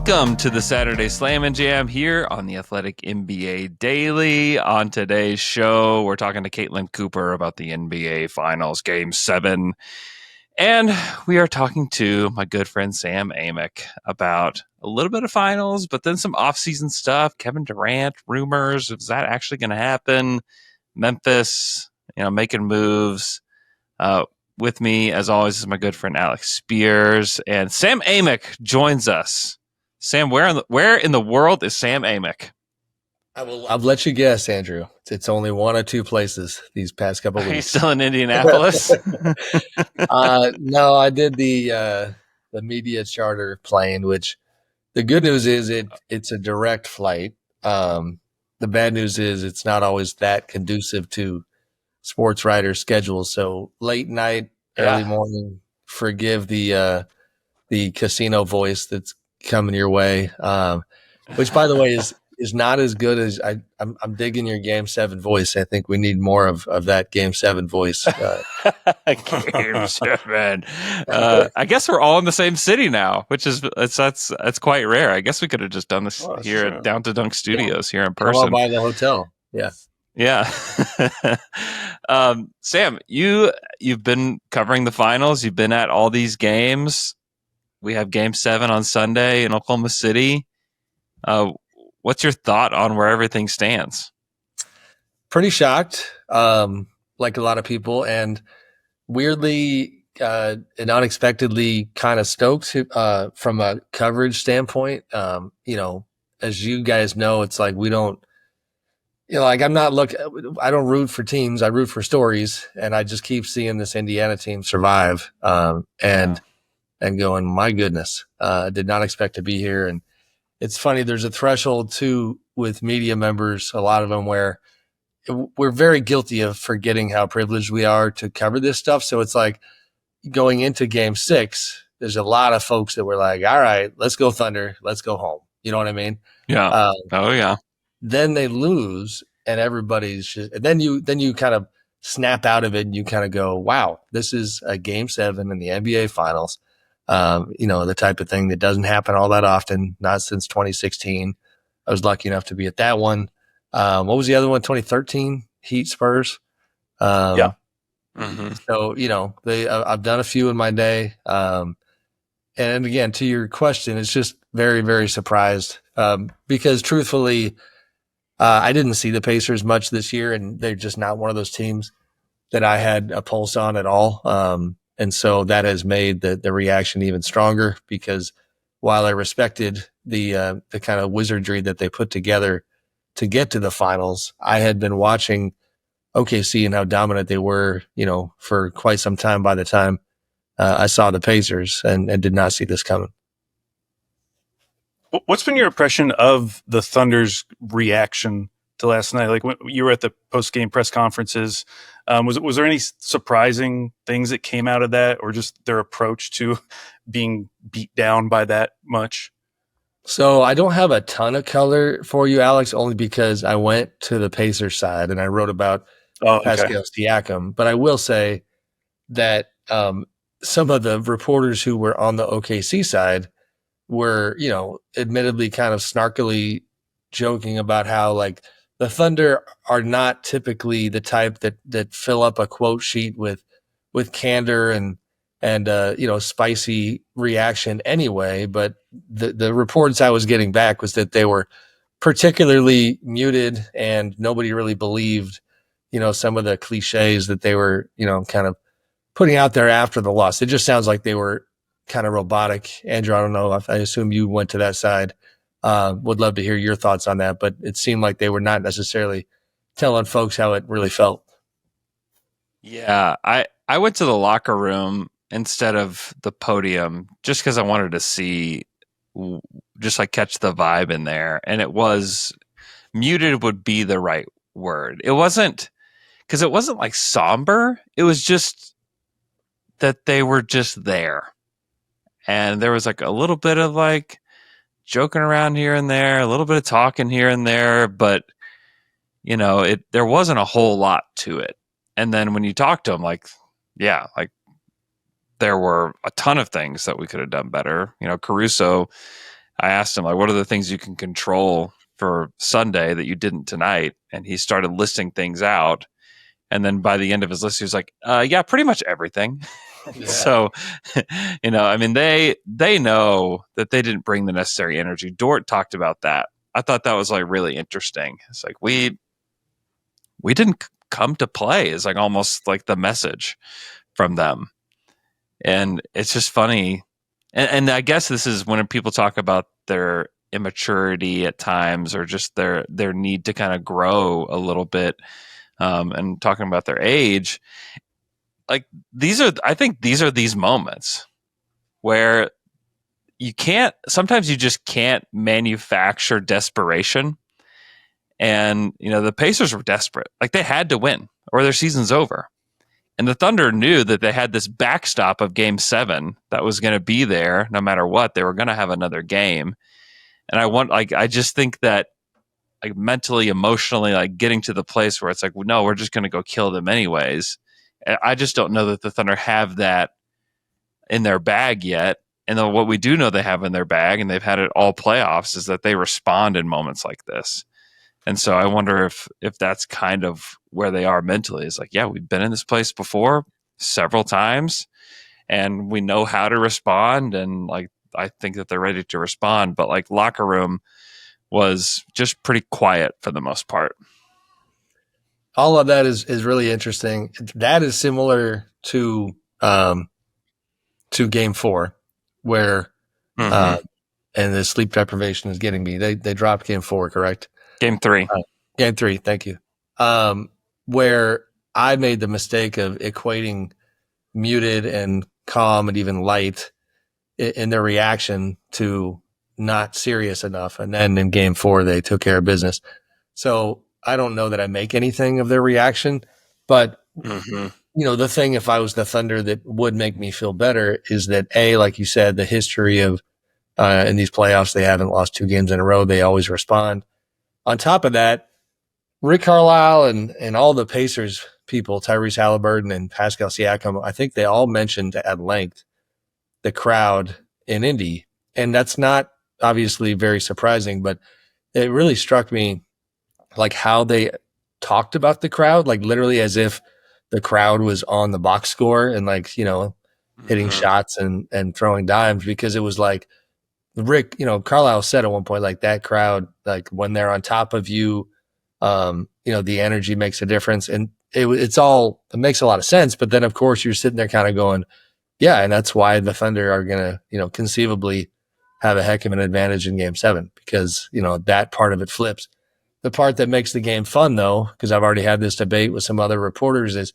Welcome to the Saturday Slam and Jam here on the Athletic NBA Daily. On today's show, we're talking to Caitlin Cooper about the NBA Finals Game 7. And we are talking to my good friend Sam Amick about a little bit of finals, but then some offseason stuff. Kevin Durant, rumors. Is that actually going to happen? Memphis, making moves. With me, as always, is my good friend Alex Speers. And Sam Amick joins us. Sam, where in the world is Sam Amick? I'll let you guess, Andrew. It's only one or two places these past couple of weeks. Are you still in Indianapolis? No, I did the media charter plane, which the good news is it's a direct flight. The bad news is it's not always that conducive to sports writers' schedules. So late night, early morning, forgive the casino voice that's coming your way, which, by the way, is not as good as I'm digging your Game 7 voice. I think we need more of that Game 7 voice. Game 7. I guess we're all in the same city now, which is that's quite rare. I guess we could have just done this here at Down to Dunk Studios here in person. Come on by the hotel. Yeah. Sam, you've been covering the finals. You've been at all these games. We have Game 7 on Sunday in Oklahoma City. What's your thought on where everything stands? Pretty shocked, like a lot of people, and weirdly and unexpectedly kind of stoked from a coverage standpoint. As you guys know, it's like we don't, I don't root for teams. I root for stories, and I just keep seeing this Indiana team survive. And going, my goodness, did not expect to be here. And it's funny, there's a threshold too with media members, a lot of them, where we're very guilty of forgetting how privileged we are to cover this stuff. So it's like going into Game 6, there's a lot of folks that were like, all right, let's go Thunder, let's go home. You know what I mean? Yeah. Then they lose, and everybody's just, then you kind of snap out of it, and you kind of go, wow, this is a Game 7 in the NBA Finals. The type of thing that doesn't happen all that often, not since 2016. I was lucky enough to be at that one. What was the other one? 2013 Heat Spurs. Mm-hmm. So, I've done a few in my day. And again, to your question, it's just very, very surprised, because truthfully, I didn't see the Pacers much this year, and they're just not one of those teams that I had a pulse on at all. And so that has made the reaction even stronger, because while I respected the kind of wizardry that they put together to get to the finals, I had been watching OKC and how dominant they were, for quite some time by the time I saw the Pacers, and did not see this coming. What's been your impression of the Thunder's reaction to last night? Like when you were at the post-game press conferences, was there any surprising things that came out of that, or just their approach to being beat down by that much? So I don't have a ton of color for you, Alex, only because I went to the Pacers side and I wrote about Pascal Siakam. But I will say that some of the reporters who were on the OKC side were, admittedly kind of snarkily joking about how, like, the Thunder are not typically the type that fill up a quote sheet with candor and spicy reaction anyway. But the reports I was getting back was that they were particularly muted, and nobody really believed, some of the cliches that they were, kind of putting out there after the loss. It just sounds like they were kind of robotic. Andrew, I don't know. I assume you went to that side. Would love to hear your thoughts on that, but it seemed like they were not necessarily telling folks how it really felt. Yeah, I went to the locker room instead of the podium just because I wanted to see, just like catch the vibe in there. And it was muted would be the right word. It wasn't, because it wasn't like somber. It was just that they were just there. And there was like a little bit of like joking around here and there, a little bit of talking here and there, but there wasn't a whole lot to it. And then when you talk to them, there were a ton of things that we could have done better. Caruso I asked him, like, what are the things you can control for Sunday that you didn't tonight? And he started listing things out. And then by the end of his list, he was like, yeah, pretty much everything. Yeah. So, I mean, they know that they didn't bring the necessary energy. Dort talked about that. I thought that was like really interesting. It's like, we didn't come to play is like almost like the message from them. And it's just funny. And I guess this is when people talk about their immaturity at times, or just their need to kind of grow a little bit, and talking about their age. Like I think these are these moments where sometimes you just can't manufacture desperation. And, the Pacers were desperate. Like, they had to win or their season's over. And the Thunder knew that they had this backstop of Game 7 that was going to be there no matter what. They were going to have another game. And I just think that, like, mentally, emotionally, like, getting to the place where it's like, well, no, we're just going to go kill them anyways. I just don't know that the Thunder have that in their bag yet. And then what we do know they have in their bag, and they've had it all playoffs, is that they respond in moments like this. And so I wonder if that's kind of where they are mentally. It's like, yeah, we've been in this place before several times, and we know how to respond. And, like, I think that they're ready to respond. But, like, locker room was just pretty quiet for the most part. All of that is really interesting. That is similar to Game 4, where and the sleep deprivation is getting me. They dropped Game 4, correct? Game 3. Game 3, thank you. Where I made the mistake of equating muted and calm and even light in their reaction to not serious enough. And then in Game 4, they took care of business. So I don't know that I make anything of their reaction, but the thing, if I was the Thunder, that would make me feel better is that, like you said, the history of in these playoffs, they haven't lost 2 games in a row. They always respond. On top of that, Rick Carlisle and all the Pacers people, Tyrese Haliburton and Pascal Siakam, I think they all mentioned at length the crowd in Indy. And that's not obviously very surprising, but it really struck me, like, how they talked about the crowd, like literally as if the crowd was on the box score and, like, hitting shots and throwing dimes, because it was like Rick, Carlisle said at one point, like, that crowd, like, when they're on top of you, the energy makes a difference. And it makes a lot of sense. But then, of course, you're sitting there kind of going, yeah, and that's why the Thunder are going to, conceivably have a heck of an advantage in Game 7, because, that part of it flips. The part that makes the game fun, though, because I've already had this debate with some other reporters, is,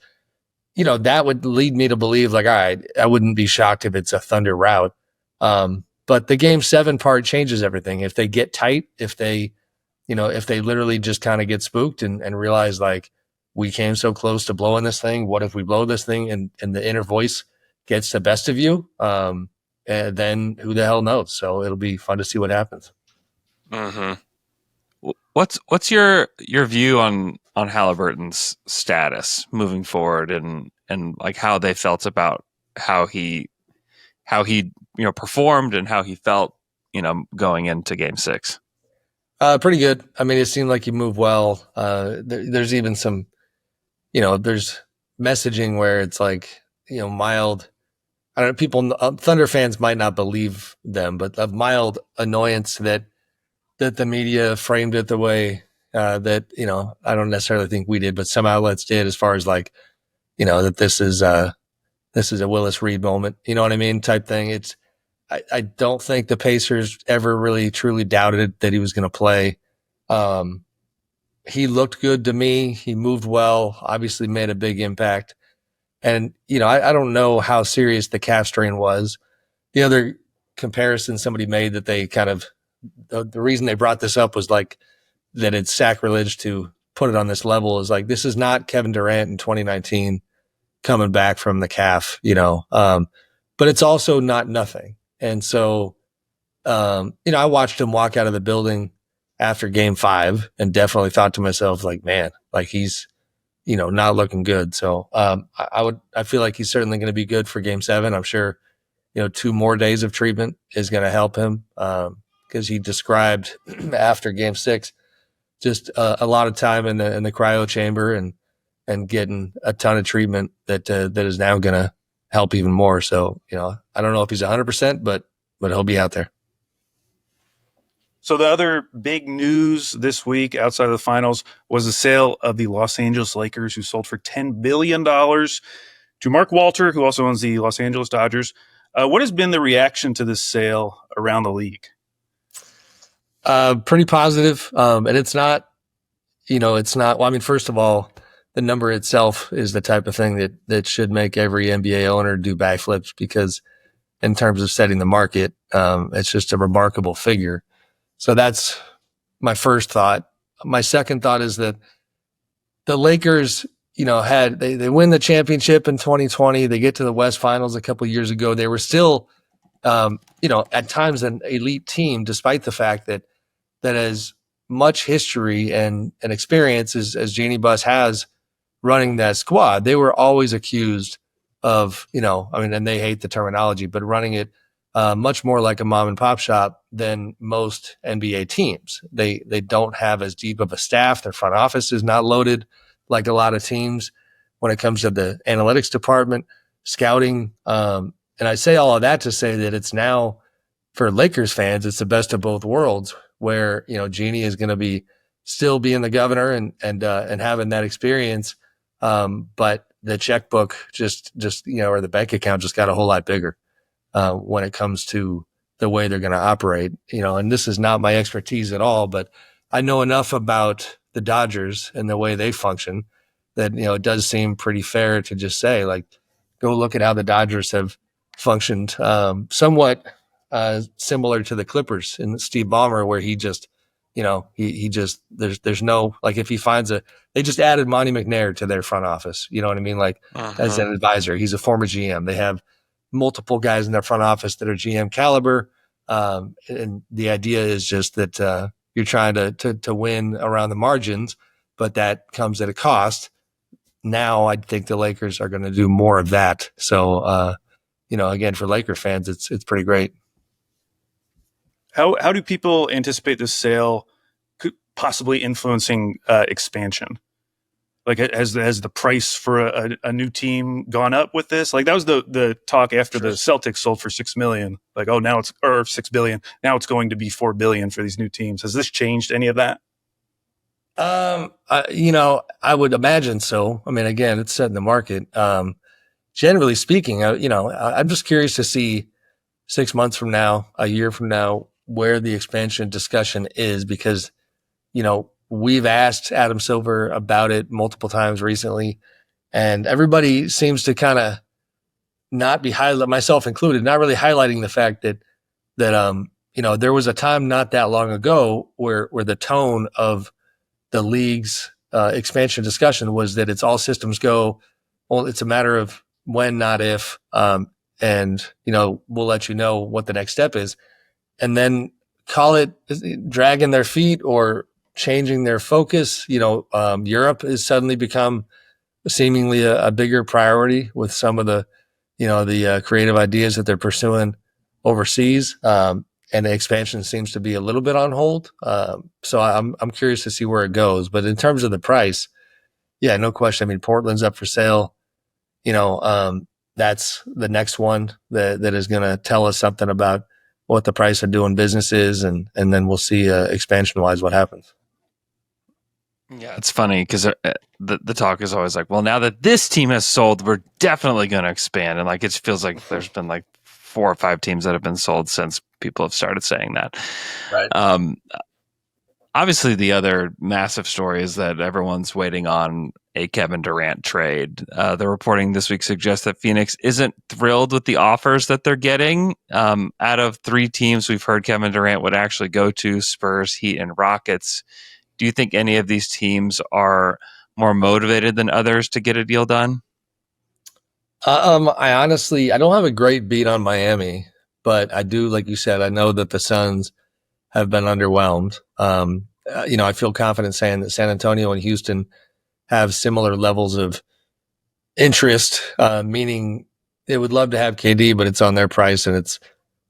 that would lead me to believe, like, all right, I wouldn't be shocked if it's a Thunder rout. But the Game 7 part changes everything. If they get tight, if they literally just kind of get spooked and realize, like, we came so close to blowing this thing, what if we blow this thing and the inner voice gets the best of you? And then who the hell knows? So it'll be fun to see what happens. What's your view on Haliburton's status moving forward, and like how they felt about how he performed and how he felt going into Game 6? Pretty good. I mean, it seemed like he moved well. There's even some, there's messaging where it's like, mild. I don't know. People, Thunder fans might not believe them, but a mild annoyance that the media framed it the way that, I don't necessarily think we did, but some outlets did, as far as, like, that this is a Willis Reed moment, you know what I mean, type thing. I don't think the Pacers ever really truly doubted that he was going to play. He looked good to me. He moved well, obviously made a big impact. And, I don't know how serious the calf strain was. The other comparison somebody made that they kind of, the reason they brought this up was, like, that it's sacrilege to put it on this level, is like, this is not Kevin Durant in 2019 coming back from the calf, but it's also not nothing. And so, I watched him walk out of the building after Game 5 and definitely thought to myself, like, man, like, he's, not looking good. So, I feel like he's certainly going to be good for Game 7. I'm sure, 2 more days of treatment is going to help him. because he described after Game 6 just a lot of time in the cryo chamber and getting a ton of treatment that is now going to help even more. So, I don't know if he's 100%, but he'll be out there. So the other big news this week outside of the finals was the sale of the Los Angeles Lakers, who sold for $10 billion to Mark Walter, who also owns the Los Angeles Dodgers. What has been the reaction to this sale around the league? Pretty positive. And it's not, well, I mean, first of all, the number itself is the type of thing that should make every NBA owner do backflips, because in terms of setting the market, it's just a remarkable figure. So that's my first thought. My second thought is that the Lakers, they win the championship in 2020. They get to the West Finals a couple of years ago. They were still, at times an elite team, despite the fact that as much history and experience as Jeannie Buss has running that squad, they were always accused of, and they hate the terminology, but running it much more like a mom and pop shop than most NBA teams. They don't have as deep of a staff. Their front office is not loaded like a lot of teams when it comes to the analytics department, scouting. And I say all of that to say that it's now, for Lakers fans, it's the best of both worlds, where, Jeannie is going to still being the governor and having that experience. But the checkbook just, or the bank account just got a whole lot bigger. When it comes to the way they're going to operate, and this is not my expertise at all, but I know enough about the Dodgers and the way they function that, it does seem pretty fair to just say, like, go look at how the Dodgers have functioned, somewhat similar to the Clippers and Steve Ballmer, where he just, he just, there's no, like, if he finds they just added Monty McNair to their front office, you know what I mean? Like, as an advisor, he's a former GM. They have multiple guys in their front office that are GM caliber. And the idea is just that you're trying to win around the margins, but that comes at a cost. Now I think the Lakers are going to do more of that. So, again, for Laker fans, it's pretty great. How do people anticipate this sale could possibly influencing expansion? Like, has the price for a new team gone up with this? Like, that was the talk after the Celtics sold for $6 million. Like, oh, now it's, or $6 billion. Now it's going to be $4 billion for these new teams. Has this changed any of that? I would imagine so. I mean, again, it's set in the market. Generally speaking, I'm just curious to see 6 months from now, a year from now, where the expansion discussion is, because, we've asked Adam Silver about it multiple times recently, and everybody seems to kind of not be myself included, not really highlighting the fact that there was a time not that long ago where the tone of the league's expansion discussion was that it's all systems go. Well, it's a matter of when, not if, and we'll let you know what the next step is, and then call it dragging their feet or changing their focus. Europe has suddenly become seemingly a bigger priority with some of the, the creative ideas that they're pursuing overseas. And the expansion seems to be a little bit on hold. So I'm curious to see where it goes. But in terms of the price, yeah, no question. I mean, Portland's up for sale. That's the next one that is going to tell us something about what the price of doing business is. And then we'll see expansion wise what happens. Yeah, it's funny because the talk is always like, well, now that this team has sold, we're definitely going to expand. And like, it feels like there's been like 4 or 5 teams that have been sold since people have started saying that. Right. Obviously, the other massive story is that everyone's waiting on a Kevin Durant trade. The reporting this week suggests that Phoenix isn't thrilled with the offers that they're getting. Out of 3 teams we've heard Kevin Durant would actually go to, Spurs, Heat, and Rockets. Do you think any of these teams are more motivated than others to get a deal done? I don't have a great beat on Miami, but I do, like you said, I know that the Suns have been underwhelmed. I feel confident saying that San Antonio and Houston have similar levels of interest, meaning they would love to have KD, but it's on their price. And it's,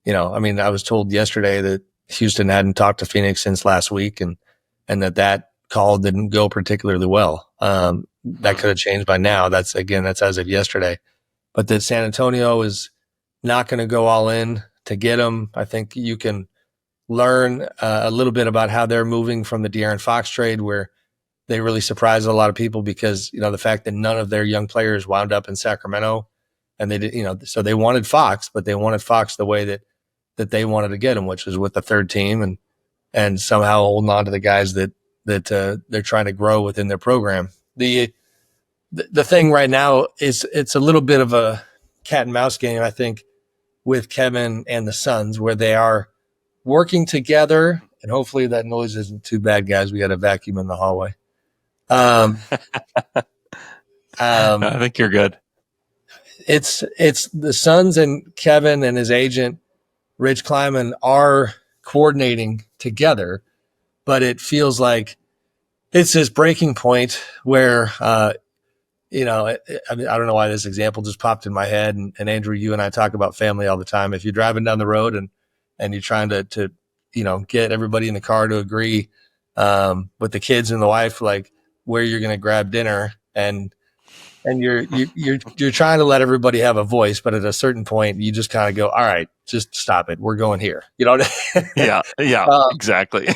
I was told yesterday that Houston hadn't talked to Phoenix since last week, and that call didn't go particularly well. That could have changed by now. That's as of yesterday. But that San Antonio is not going to go all in to get him. I think you can learn a little bit about how they're moving from the De'Aaron Fox trade, where they really surprised a lot of people because, the fact that none of their young players wound up in Sacramento, and they did, so they wanted Fox, but they wanted Fox the way that they wanted to get him, which was with the third team and somehow holding on to the guys that they're trying to grow within their program. The thing right now is it's a little bit of a cat and mouse game, I think, with Kevin and the Suns, where they are working together, and hopefully that noise isn't too bad, guys. We got a vacuum in the hallway. I think you're good. It's the Suns and Kevin and his agent, Rich Kleiman, are coordinating together, but it feels like it's this breaking point where, I don't know why this example just popped in my head. And Andrew, you and I talk about family all the time. If you're driving down the road and you're trying to get everybody in the car to agree with the kids and the wife, like where you're going to grab dinner, and you're trying to let everybody have a voice, but at a certain point, you just kind of go, all right, just stop it. We're going here. You know what I mean? Yeah, exactly.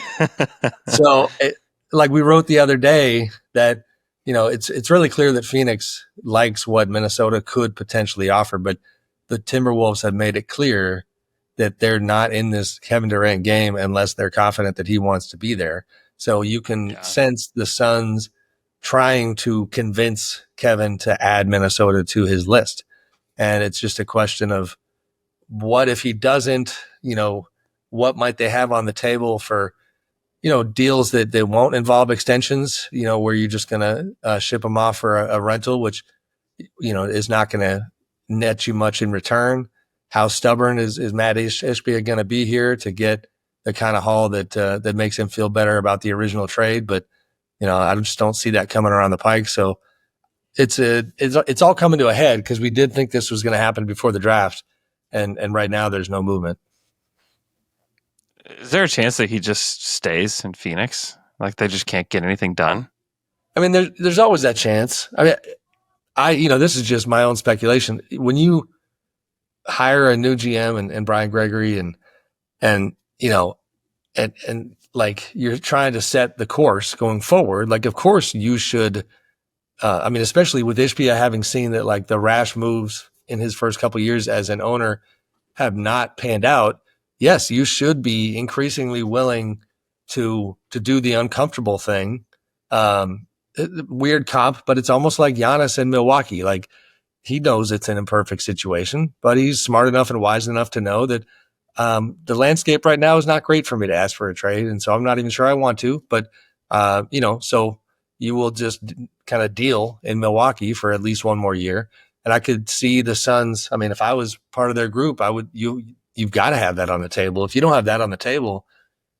So, like we wrote the other day that, it's really clear that Phoenix likes what Minnesota could potentially offer, but the Timberwolves have made it clear that they're not in this Kevin Durant game unless they're confident that he wants to be there. So you can sense the Suns trying to convince Kevin to add Minnesota to his list. And it's just a question of what if he doesn't, what might they have on the table for, deals that won't involve extensions, where you're just going to ship them off for a rental, which, is not going to net you much in return. How stubborn is Matt Ishbia going to be here to get the kind of haul that makes him feel better about the original trade? But, I just don't see that coming around the pike. So it's all coming to a head because we did think this was going to happen before the draft. And right now there's no movement. Is there a chance that he just stays in Phoenix? Like they just can't get anything done? I mean, there's always that chance. I mean, this is just my own speculation. When you hire a new GM and Brian Gregory and like you're trying to set the course going forward, like of course you should. Especially with Ishbia having seen that like the rash moves in his first couple of years as an owner have not panned out. Yes, you should be increasingly willing to do the uncomfortable thing. Weird comp, but it's almost like Giannis in Milwaukee. Like he knows it's an imperfect situation, but he's smart enough and wise enough to know that the landscape right now is not great for me to ask for a trade. And so I'm not even sure I want to, but so you will just kind of deal in Milwaukee for at least one more year. And I could see the Suns. I mean, if I was part of their group, you've got to have that on the table. If you don't have that on the table,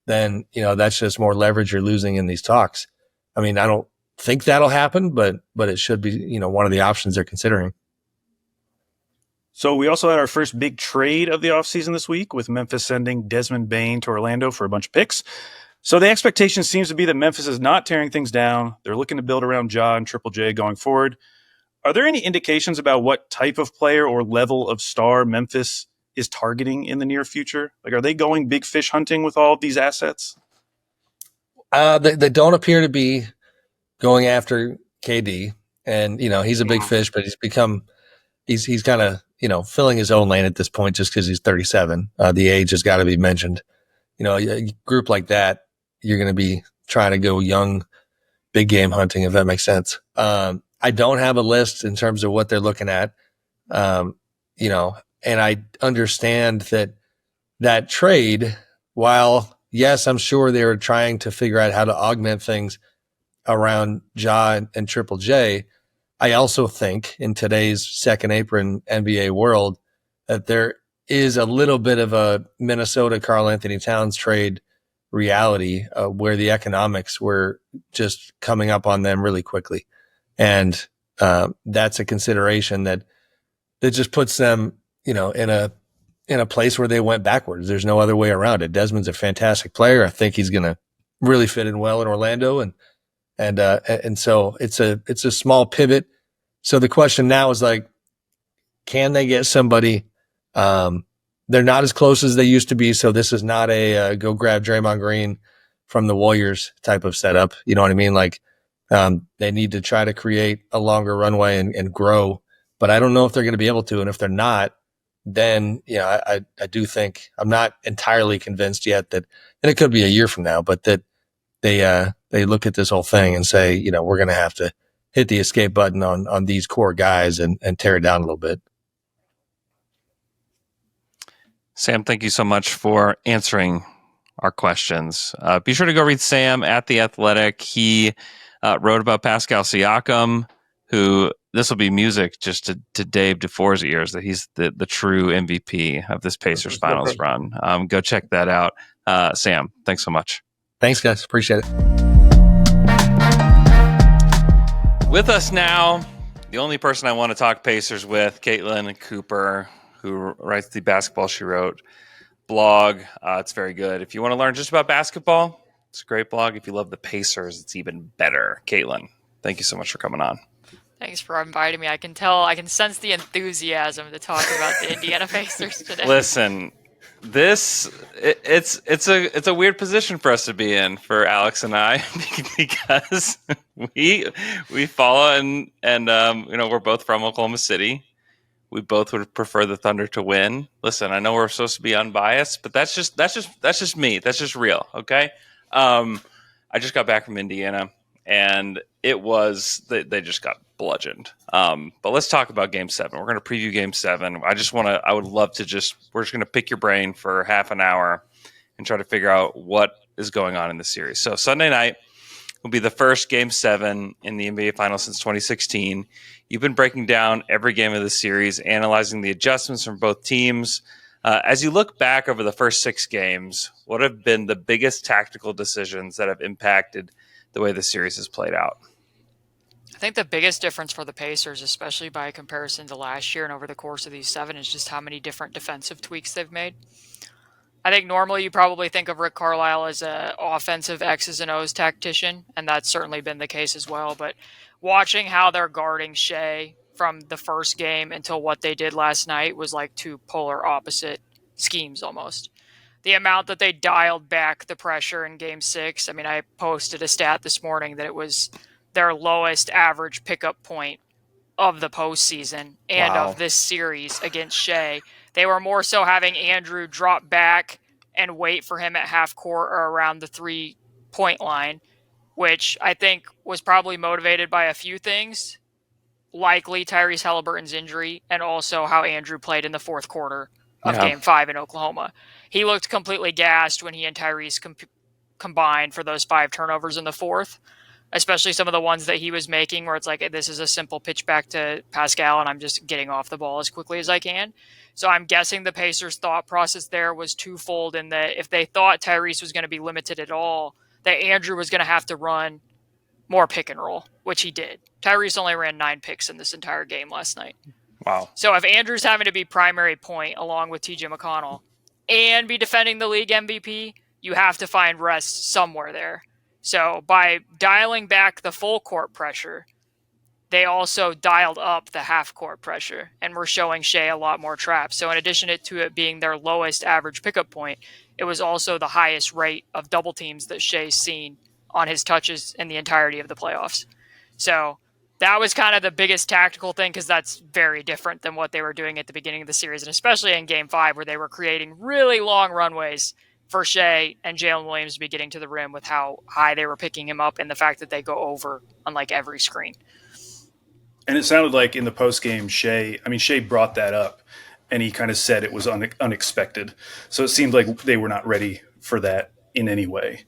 then, that's just more leverage you're losing in these talks. I mean, I don't think that'll happen, but it should be, one of the options they're considering. So we also had our first big trade of the offseason this week with Memphis sending Desmond Bane to Orlando for a bunch of picks. So the expectation seems to be that Memphis is not tearing things down. They're looking to build around Ja and Triple J going forward. Are there any indications about what type of player or level of star Memphis is targeting in the near future? Like, are they going big fish hunting with all of these assets? They don't appear to be going after KD. And, he's a big fish, but he's kind of, filling his own lane at this point just because he's 37. The age has got to be mentioned. A group like that, you're going to be trying to go young, big game hunting, if that makes sense. I don't have a list in terms of what they're looking at, and I understand that trade, while, yes, I'm sure they were trying to figure out how to augment things around Ja and Triple J, I also think in today's second apron NBA world that there is a little bit of a Minnesota Karl Anthony Towns trade reality where the economics were just coming up on them really quickly. And that's a consideration that just puts them, in in a place where they went backwards. There's no other way around it. Desmond's a fantastic player. I think he's going to really fit in well in Orlando, and so it's a small pivot. So the question now is like, can they get somebody? They're not as close as they used to be. So this is not a go grab Draymond Green from the Warriors type of setup. You know what I mean? Like, they need to try to create a longer runway and grow, but I don't know if they're going to be able to. And if they're not, then, I do think, I'm not entirely convinced yet that, and it could be a year from now, but that they look at this whole thing and say, we're going to have to hit the escape button on these core guys and tear it down a little bit. Sam, thank you so much for answering our questions. Be sure to go read Sam at The Athletic. He wrote about Pascal Siakam, who this will be music just to Dave DeFore's ears, that he's the true MVP of this Pacers finals run. Go check that out. Sam, thanks so much. Thanks, guys. Appreciate it. With us now, the only person I want to talk Pacers with, Caitlin Cooper, who writes the Basketball She Wrote blog. It's very good. If you want to learn just about basketball, it's a great blog. If you love the Pacers, it's even better. Caitlin, thank you so much for coming on. Thanks for inviting me. I can sense the enthusiasm to talk about the Indiana Pacers today. Listen, it's a weird position for us to be in, for Alex and I, because we follow and we're both from Oklahoma City. We both would prefer the Thunder to win. Listen, I know we're supposed to be unbiased, but that's just me. That's just real. Okay. I just got back from Indiana, and it was they just got bludgeoned. But let's talk about Game 7. We're going to preview Game 7. I would love to we're just going to pick your brain for half an hour and try to figure out what is going on in the series. So Sunday night will be the first Game 7 in the NBA Finals since 2016. You've been breaking down every game of the series, analyzing the adjustments from both teams. As you look back over the first 6 games, what have been the biggest tactical decisions that have impacted the way the series has played out? I think the biggest difference for the Pacers, especially by comparison to last year and over the course of these 7, is just how many different defensive tweaks they've made. I think normally you probably think of Rick Carlisle as an offensive X's and O's tactician, and that's certainly been the case as well. But watching how they're guarding Shea from the first game until what they did last night was like two polar opposite schemes almost. The amount that they dialed back the pressure in Game 6, I mean, I posted a stat this morning that it was their lowest average pickup point of the postseason and of this series against Shea. They were more so having Andrew drop back and wait for him at half court or around the 3-point line, which I think was probably motivated by a few things, likely Tyrese Haliburton's injury and also how Andrew played in the fourth quarter of Game 5 in Oklahoma. He looked completely gassed when he and Tyrese combined for those 5 turnovers in the fourth, especially some of the ones that he was making where it's like, this is a simple pitch back to Pascal and I'm just getting off the ball as quickly as I can. So I'm guessing the Pacers' thought process there was twofold in that if they thought Tyrese was going to be limited at all, that Andrew was going to have to run more pick and roll, which he did. Tyrese only ran 9 picks in this entire game last night. Wow. So if Andrew's having to be primary point along with TJ McConnell and be defending the league MVP, you have to find rest somewhere there. So by dialing back the full court pressure, they also dialed up the half court pressure and were showing Shea a lot more traps. So in addition to it being their lowest average pickup point, it was also the highest rate of double teams that Shea's seen on his touches in the entirety of the playoffs. So that was kind of the biggest tactical thing because that's very different than what they were doing at the beginning of the series, and especially in Game 5 where they were creating really long runways for Shea and Jalen Williams to be getting to the rim with how high they were picking him up and the fact that they go over on like every screen. And it sounded like in the postgame, Shea brought that up, and he kind of said it was unexpected. So it seemed like they were not ready for that in any way.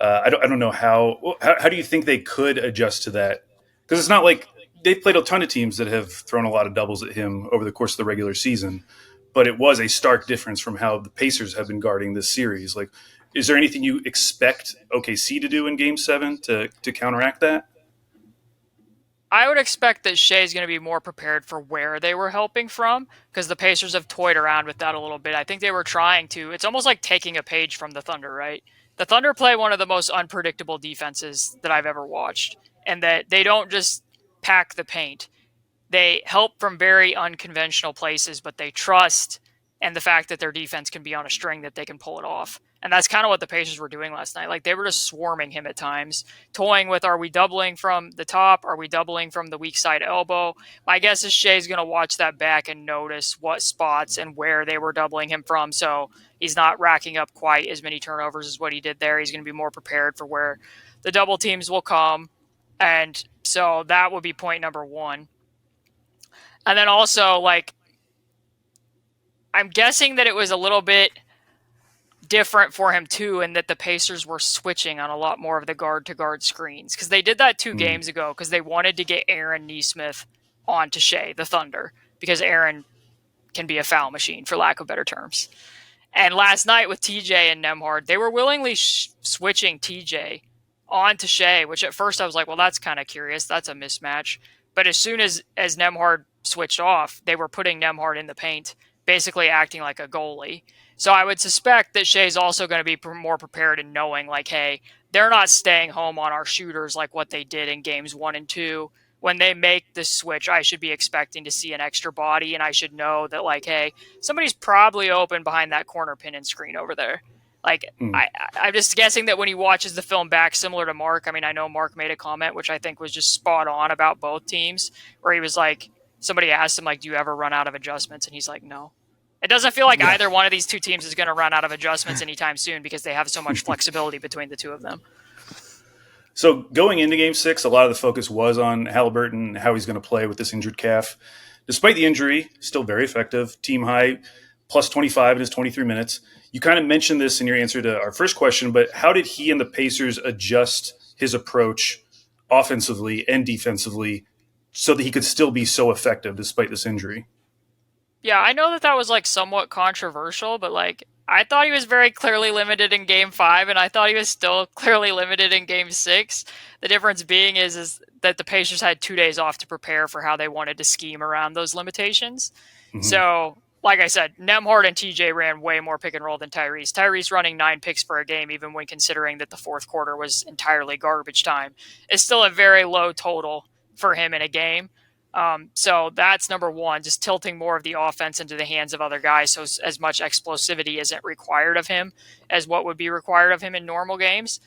I don't know how do you think they could adjust to that? Because it's not like they've played a ton of teams that have thrown a lot of doubles at him over the course of the regular season, but it was a stark difference from how the Pacers have been guarding this series. Like, is there anything you expect OKC to do in Game 7 to counteract that? I would expect that Shea's going to be more prepared for where they were helping from, because the Pacers have toyed around with that a little bit. I think they were trying to. It's almost like taking a page from the Thunder, right? The Thunder play one of the most unpredictable defenses that I've ever watched, and that they don't just pack the paint. They help from very unconventional places, but they trust and the fact that their defense can be on a string that they can pull it off. And that's kind of what the Pacers were doing last night. Like, they were just swarming him at times, toying with, are we doubling from the top? Are we doubling from the weak side elbow? My guess is Shea's going to watch that back and notice what spots and where they were doubling him from. So he's not racking up quite as many turnovers as what he did there. He's going to be more prepared for where the double teams will come. And so that would be point number one. And then also, like, I'm guessing that it was a little bit different for him too, and that the Pacers were switching on a lot more of the guard-to-guard screens, because they did that 2 games ago because they wanted to get Aaron Nesmith onto Shea, the Thunder, because Aaron can be a foul machine, for lack of better terms. And last night with TJ and Nembhard, they were willingly switching TJ onto Shea, which at first I was like, well, that's kind of curious. That's a mismatch. But as soon as Nembhard switched off, they were putting Nembhard in the paint, basically acting like a goalie. So I would suspect that Shea's also going to be more prepared in knowing, like, hey, they're not staying home on our shooters like what they did in games 1 and 2. When they make the switch, I should be expecting to see an extra body, and I should know that, like, hey, somebody's probably open behind that corner pin and screen over there. Like, I'm just guessing that when he watches the film back, similar to Mark, I mean, I know Mark made a comment, which I think was just spot on about both teams, where he was like, somebody asked him, like, do you ever run out of adjustments? And he's like, no. It doesn't feel like either one of these two teams is going to run out of adjustments anytime soon, because they have so much flexibility between the two of them. So going into Game 6, a lot of the focus was on Haliburton and how he's going to play with this injured calf. Despite the injury, still very effective, team high, plus 25 in his 23 minutes. You kind of mentioned this in your answer to our first question, but how did he and the Pacers adjust his approach offensively and defensively so that he could still be so effective despite this injury? Yeah, I know that was, like, somewhat controversial, but, like, I thought he was very clearly limited in Game 5, and I thought he was still clearly limited in Game 6. The difference being is that the Pacers had 2 days off to prepare for how they wanted to scheme around those limitations. Mm-hmm. So, like I said, Nembhard and TJ ran way more pick and roll than Tyrese. Tyrese running 9 picks per game, even when considering that the fourth quarter was entirely garbage time, is still a very low total for him in a game. So that's number one, just tilting more of the offense into the hands of other guys, so as much explosivity isn't required of him as what would be required of him in normal games.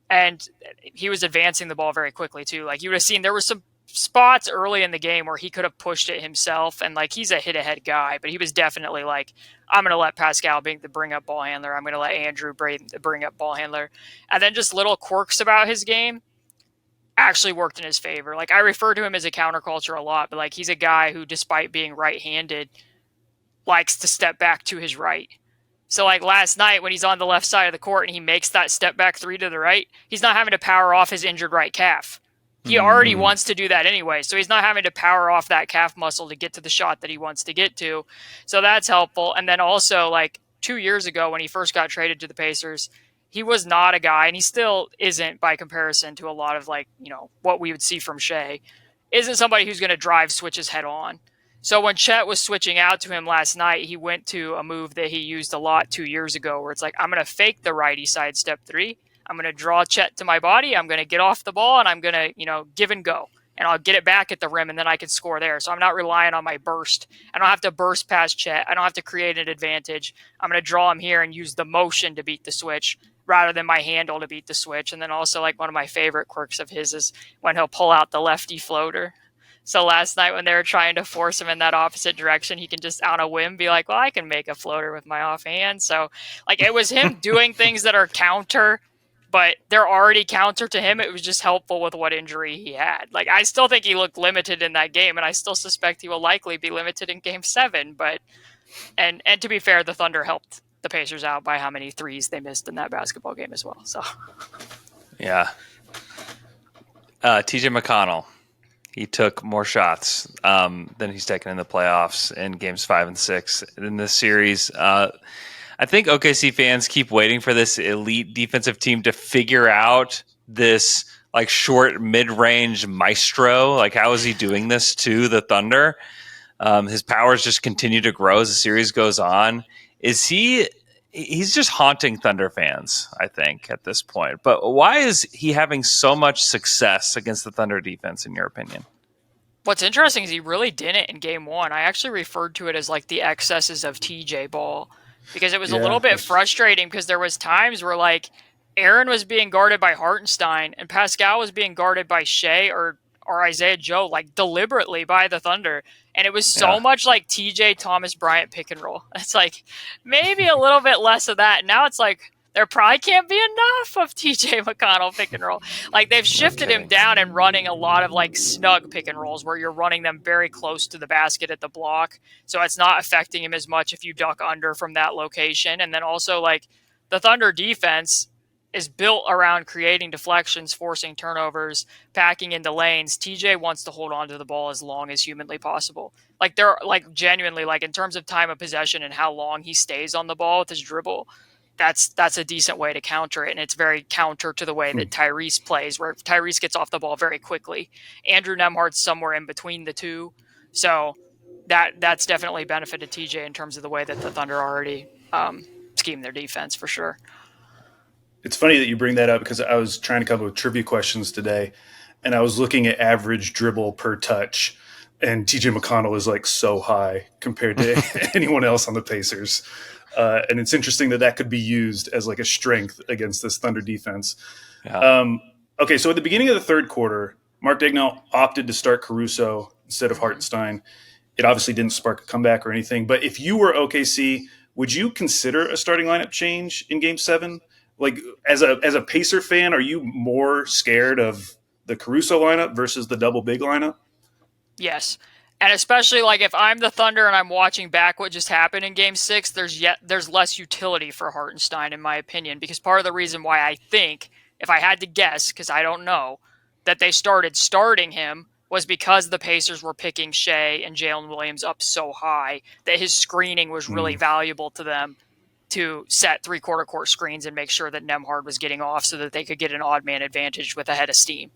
And he was advancing the ball very quickly too. Like, you would have seen, there were some spots early in the game where he could have pushed it himself, and, like, he's a hit-ahead guy, but he was definitely like, I'm going to let Pascal bring up ball handler. I'm going to let Andrew bring up ball handler. And then just little quirks about his game actually worked in his favor. Like, I refer to him as a counterculture a lot, but, like, he's a guy who, despite being right-handed, likes to step back to his right. So, like, last night when he's on the left side of the court and he makes that step back 3 to the right, he's not having to power off his injured right calf. He already wants to do that anyway, so he's not having to power off that calf muscle to get to the shot that he wants to get to. So that's helpful. And then also, like, 2 years ago when he first got traded to the Pacers, he was not a guy, and he still isn't by comparison to a lot of, like, you know, what we would see from Shea, isn't somebody who's going to drive switches head on. So when Chet was switching out to him last night, he went to a move that he used a lot 2 years ago, where it's like, I'm going to fake the righty side step 3. I'm going to draw Chet to my body. I'm going to get off the ball, and I'm going to, you know, give and go. And I'll get it back at the rim, and then I can score there. So I'm not relying on my burst. I don't have to burst past Chet. I don't have to create an advantage. I'm going to draw him here and use the motion to beat the switch rather than my handle to beat the switch. And then also, like, one of my favorite quirks of his is when he'll pull out the lefty floater. So last night when they were trying to force him in that opposite direction, he can just on a whim be like, well, I can make a floater with my offhand. So, like, it was him doing things that are counter, but they're already counter to him. It was just helpful with what injury he had. Like, I still think he looked limited in that game, and I still suspect he will likely be limited in Game 7. But and to be fair, the Thunder helped the Pacers out by how many threes they missed in that basketball game as well. So, yeah. TJ McConnell, he took more shots than he's taken in the playoffs in games 5 and 6 in this series. I think OKC fans keep waiting for this elite defensive team to figure out this like short mid-range maestro? Like, how is he doing this to the Thunder? His powers just continue to grow as the series goes on. He's just haunting Thunder fans, I think, at this point. But why is he having so much success against the Thunder defense, in your opinion? What's interesting is he really didn't in game one. I actually referred to it as like the excesses of TJ ball, because it was a little bit frustrating, because there was times where like Aaron was being guarded by Hartenstein and Pascal was being guarded by Shea or Isaiah Joe, like deliberately by the Thunder. And it was so much like TJ Thomas Bryant pick and roll. It's like maybe a little bit less of that. Now it's like there probably can't be enough of TJ McConnell pick and roll. Like they've shifted him down and running a lot of like snug pick and rolls where you're running them very close to the basket at the block. So it's not affecting him as much if you duck under from that location. And then also like the Thunder defense is built around creating deflections, forcing turnovers, packing into lanes. TJ wants to hold on to the ball as long as humanly possible. Like they're like genuinely like in terms of time of possession and how long he stays on the ball with his dribble, that's a decent way to counter it. And it's very counter to the way that Tyrese plays, where Tyrese gets off the ball very quickly. Andrew Nembhard's somewhere in between the two. So that's definitely benefited TJ in terms of the way that the Thunder already scheme their defense for sure. It's funny that you bring that up, because I was trying to come up with trivia questions today, and I was looking at average dribble per touch, and TJ McConnell is like so high compared to anyone else on the Pacers. And it's interesting that could be used as like a strength against this Thunder defense. Yeah. Okay, so at the beginning of the third quarter, Mark Daigneault opted to start Caruso instead of Hartenstein. It obviously didn't spark a comeback or anything, but if you were OKC, would you consider a starting lineup change in Game 7? Like as a Pacer fan, are you more scared of the Caruso lineup versus the double big lineup? Yes. And especially like if I'm the Thunder and I'm watching back what just happened in Game 6, there's less utility for Hartenstein, in my opinion, because part of the reason why I think, if I had to guess, because I don't know, that they started starting him was because the Pacers were picking Shea and Jalen Williams up so high that his screening was really valuable to them to set three-quarter court screens and make sure that Nembhard was getting off so that they could get an odd man advantage with a head of steam.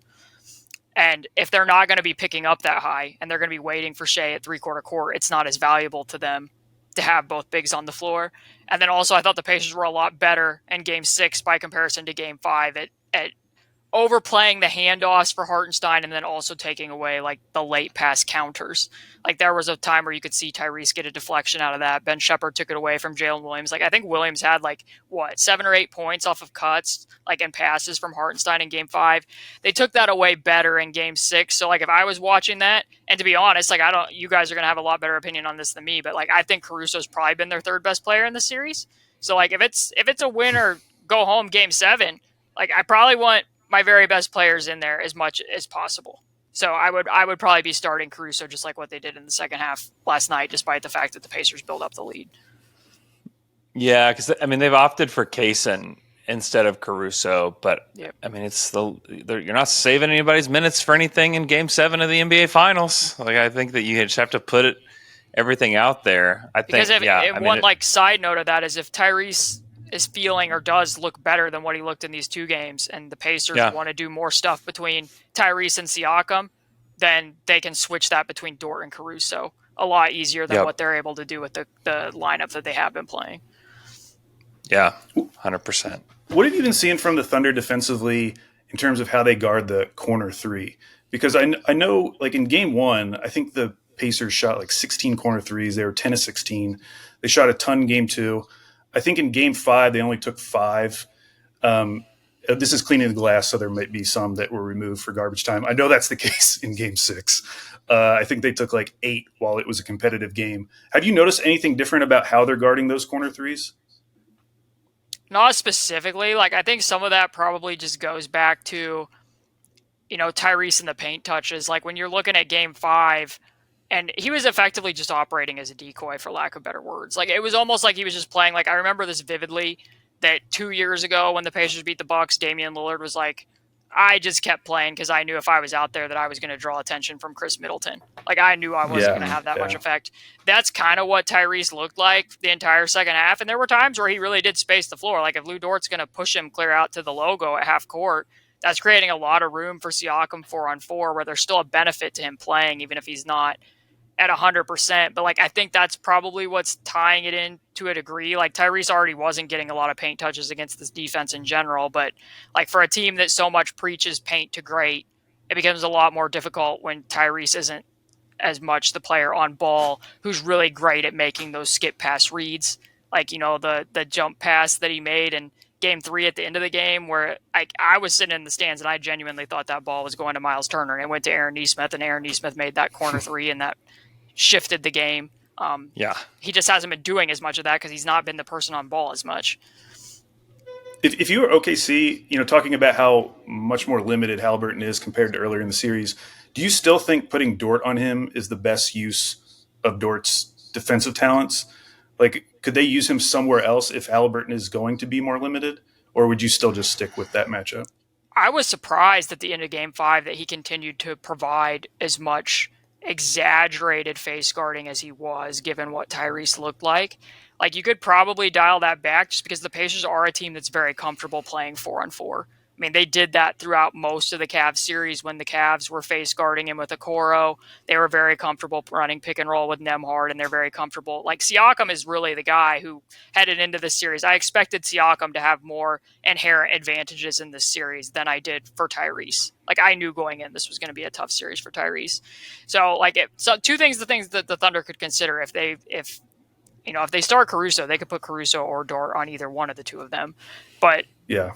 And if they're not going to be picking up that high and they're going to be waiting for Shea at three-quarter court, it's not as valuable to them to have both bigs on the floor. And then also I thought the Pacers were a lot better in Game 6 by comparison to Game 5 at overplaying the handoffs for Hartenstein and then also taking away like the late pass counters. Like there was a time where you could see Tyrese get a deflection out of that. Ben Shepherd took it away from Jalen Williams. Like I think Williams had 7 or 8 points off of cuts, like and passes from Hartenstein in Game 5. They took that away better in Game 6. So like if I was watching that, and to be honest, like you guys are gonna have a lot better opinion on this than me, but like I think Caruso's probably been their third best player in the series. So like if it's a win or go home Game 7, like I probably want my very best players in there as much as possible. So I would probably be starting Caruso just like what they did in the second half last night, despite the fact that the Pacers built up the lead. Yeah, because I mean they've opted for Kaysen instead of Caruso, but I mean you're not saving anybody's minutes for anything in Game 7 of the NBA Finals. Like I think that you just have to put everything out there. Side note of that is if Tyrese is feeling or does look better than what he looked in these two games, and the Pacers want to do more stuff between Tyrese and Siakam, then they can switch that between Dort and Caruso a lot easier than what they're able to do with the lineup that they have been playing. Yeah, 100%. What have you been seeing from the Thunder defensively in terms of how they guard the corner three? Because I know like in Game 1, I think the Pacers shot like 16 corner threes. They were 10 of 16. They shot a ton Game 2. I think in Game 5, they only took 5. This is cleaning the glass, so there might be some that were removed for garbage time. I know that's the case in Game 6. I think they took like 8 while it was a competitive game. Have you noticed anything different about how they're guarding those corner threes? Not specifically. Like I think some of that probably just goes back to, Tyrese and the paint touches. Like when you're looking at Game 5, and he was effectively just operating as a decoy, for lack of better words. Like it was almost like he was just playing. Like I remember this vividly, that 2 years ago when the Pacers beat the Bucks, Damian Lillard was like, I just kept playing because I knew if I was out there that I was going to draw attention from Chris Middleton. Like I knew I wasn't going to have that much effect. That's kind of what Tyrese looked like the entire second half. And there were times where he really did space the floor. Like if Lou Dort's going to push him clear out to the logo at half court, that's creating a lot of room for Siakam 4-on-4, where there's still a benefit to him playing, even if he's not at 100%. But like, I think that's probably what's tying it in to a degree. Like, Tyrese already wasn't getting a lot of paint touches against this defense in general, but like for a team that so much preaches paint to great, it becomes a lot more difficult when Tyrese isn't as much the player on ball who's really great at making those skip pass reads. Like, the jump pass that he made in game 3 at the end of the game, where I was sitting in the stands and I genuinely thought that ball was going to Miles Turner, and it went to Aaron Nesmith, and Aaron Nesmith made that corner 3, and that shifted the game. He just hasn't been doing as much of that because he's not been the person on ball as much. If you were OKC, talking about how much more limited Haliburton is compared to earlier in the series, do you still think putting Dort on him is the best use of Dort's defensive talents? Like, could they use him somewhere else if Haliburton is going to be more limited, or would you still just stick with that matchup? I was surprised at the end of game 5 that he continued to provide as much exaggerated face guarding as he was, given what Tyrese looked like. Like, you could probably dial that back just because the Pacers are a team that's very comfortable playing 4-on-4. I mean, they did that throughout most of the Cavs series when the Cavs were face guarding him with Okoro. They were very comfortable running pick and roll with Nembhard, and they're very comfortable. Like, Siakam is really the guy who headed into this series. I expected Siakam to have more inherent advantages in this series than I did for Tyrese. Like, I knew going in this was going to be a tough series for Tyrese. So, two things that the Thunder could consider if they start Caruso, they could put Caruso or Dort on either one of the two of them. But yeah.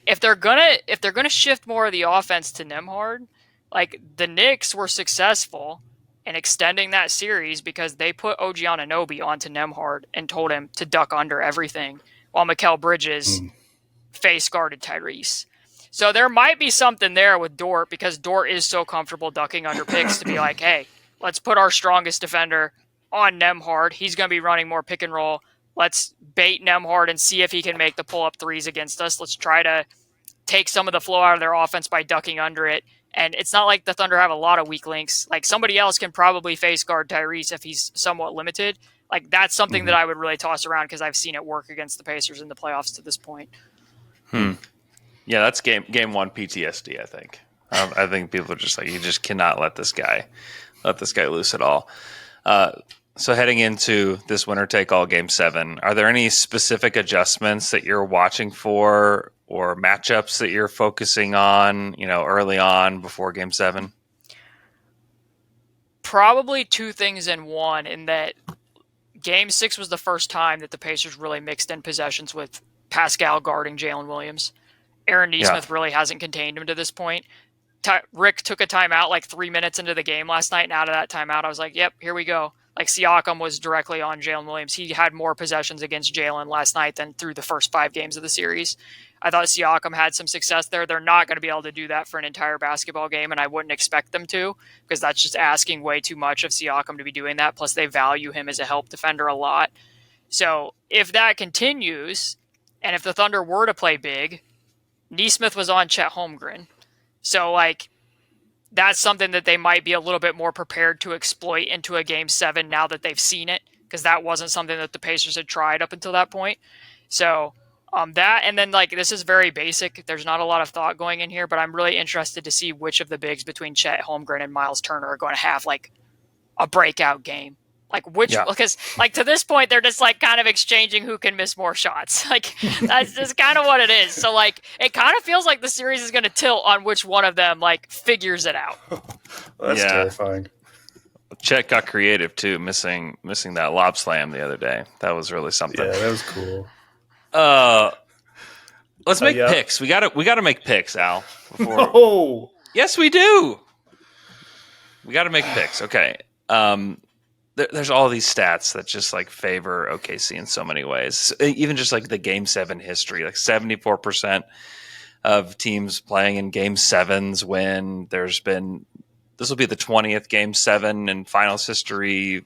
If they're gonna shift more of the offense to Nembhard, like the Knicks were successful in extending that series because they put OG Anunoby onto Nembhard and told him to duck under everything, while Mikal Bridges face guarded Tyrese. So there might be something there with Dort, because Dort is so comfortable ducking under picks to be like, hey, let's put our strongest defender on Nembhard. He's going to be running more pick and roll. Let's bait Nembhard and see if he can make the pull-up threes against us. Let's try to take some of the flow out of their offense by ducking under it. And it's not like the Thunder have a lot of weak links. Like, somebody else can probably face guard Tyrese if he's somewhat limited. Like, that's something that I would really toss around because I've seen it work against the Pacers in the playoffs to this point. Yeah, that's game 1 PTSD, I think. I think people are just like, you just cannot let this guy loose at all. So heading into this winner-take-all Game 7, are there any specific adjustments that you're watching for or matchups that you're focusing on, early on before Game 7? Probably two things in one, in that Game 6 was the first time that the Pacers really mixed in possessions with Pascal guarding Jalen Williams. Aaron Nesmith really hasn't contained him to this point. Rick took a timeout like 3 minutes into the game last night, and out of that timeout, I was like, yep, here we go. Like, Siakam was directly on Jalen Williams. He had more possessions against Jalen last night than through the first 5 games of the series. I thought Siakam had some success there. They're not going to be able to do that for an entire basketball game, and I wouldn't expect them to, because that's just asking way too much of Siakam to be doing that. Plus, they value him as a help defender a lot. So if that continues, and if the Thunder were to play big, Nesmith was on Chet Holmgren. So, like, that's something that they might be a little bit more prepared to exploit into a Game 7 now that they've seen it, because that wasn't something that the Pacers had tried up until that point. So that, and then, like, this is very basic. There's not a lot of thought going in here, but I'm really interested to see which of the bigs between Chet Holmgren and Miles Turner are going to have, like, a breakout game. Like, because, like, to this point, they're just, like, kind of exchanging who can miss more shots. Like, that's just kind of what it is. So, like, it kind of feels like the series is going to tilt on which one of them, like, figures it out. That's terrifying. Chet got creative, too, missing that lob slam the other day. That was really something. Yeah, that was cool. Let's make picks. We gotta make picks, Al. No! Yes, we do! We gotta make picks. Okay. There's all these stats that just like favor OKC in so many ways. Even just like the Game 7 history, like 74% of teams playing in Game 7s win. This will be the 20th Game 7 in finals history.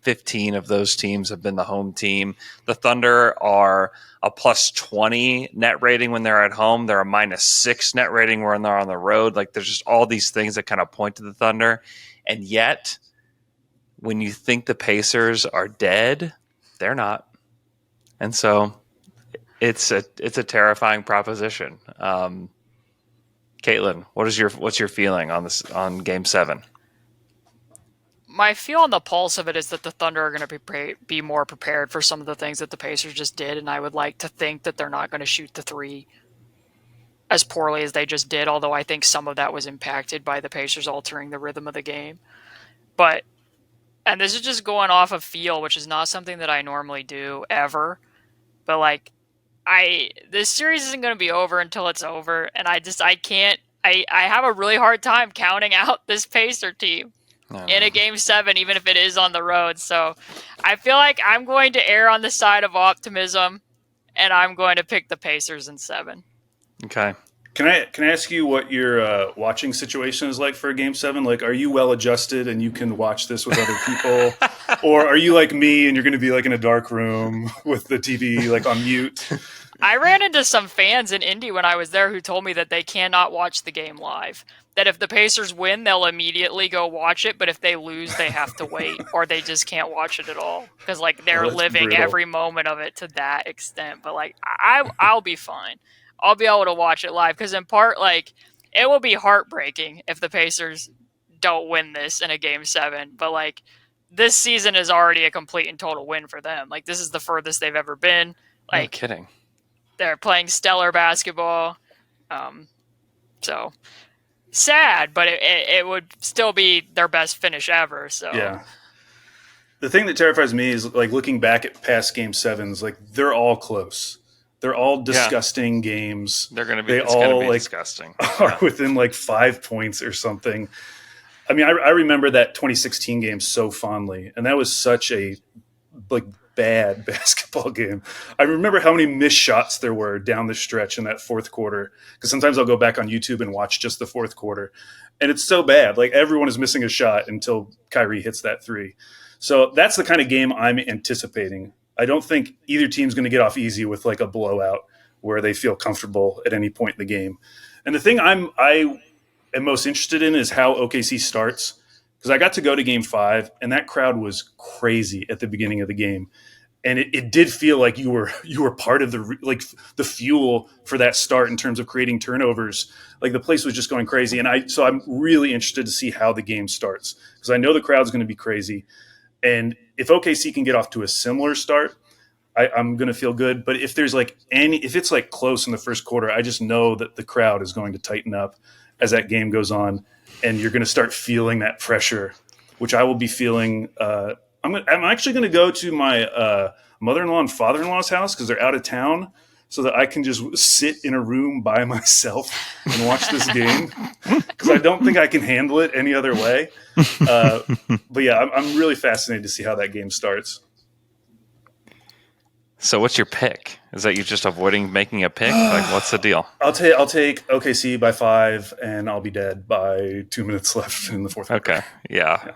15 of those teams have been the home team. The Thunder are a +20 net rating when they're at home. They're a -6 net rating when they're on the road. Like, there's just all these things that kind of point to the Thunder. And yet, when you think the Pacers are dead, they're not. And so it's a terrifying proposition. Caitlin, what's your feeling on on Game 7? My feel on the pulse of it is that the Thunder are going to be more prepared for some of the things that the Pacers just did, and I would like to think that they're not going to shoot the three as poorly as they just did, although I think some of that was impacted by the Pacers altering the rhythm of the game. But, and this is just going off of feel, which is not something that I normally do ever, but like, this series isn't going to be over until it's over, and I have a really hard time counting out this Pacer team in a Game 7, even if it is on the road. So I feel like I'm going to err on the side of optimism, and I'm going to pick the Pacers in 7. Okay. Can I ask you what your watching situation is like for a Game 7? Like, are you well adjusted and you can watch this with other people, or are you like me and you're going to be like in a dark room with the TV like on mute? I ran into some fans in Indy when I was there who told me that they cannot watch the game live. That if the Pacers win, they'll immediately go watch it, but if they lose, they have to wait, or they just can't watch it at all because like they're living brutal. Every moment of it to that extent. But like I'll be fine. I'll be able to watch it live because in part, like, it will be heartbreaking if the Pacers don't win this in a Game 7. But, like, this season is already a complete and total win for them. Like, this is the furthest they've ever been. Like, no kidding. They're playing stellar basketball. So, sad, but it would still be their best finish ever. So yeah. The thing that terrifies me is, like, looking back at past Game 7s, like, they're all close. They're all disgusting games. They're going to be. They all like disgusting. Are within like 5 points or something. I mean, I remember that 2016 game so fondly, and that was such a like bad basketball game. I remember how many missed shots there were down the stretch in that fourth quarter. Because sometimes I'll go back on YouTube and watch just the fourth quarter, and it's so bad. Like everyone is missing a shot until Kyrie hits that three. So that's the kind of game I'm anticipating. I don't think either team's going to get off easy with like a blowout where they feel comfortable at any point in the game. And the thing I am most interested in is how OKC starts, because I got to go to Game 5 and that crowd was crazy at the beginning of the game, and it did feel like you were part of the fuel for that start in terms of creating turnovers. Like the place was just going crazy, and so I'm really interested to see how the game starts because I know the crowd's going to be crazy. And if OKC can get off to a similar start, I'm going to feel good. But if there's like if it's like close in the first quarter, I just know that the crowd is going to tighten up as that game goes on, and you're going to start feeling that pressure, which I will be feeling. I'm actually going to go to my mother-in-law and father-in-law's house because they're out of town, so that I can just sit in a room by myself and watch this game because I don't think I can handle it any other way. But yeah, I'm really fascinated to see how that game starts. So what's your pick? Is that you just avoiding making a pick? Like, what's the deal? I'll take OKC by 5, and I'll be dead by 2 minutes left in the fourth quarter. Okay, yeah.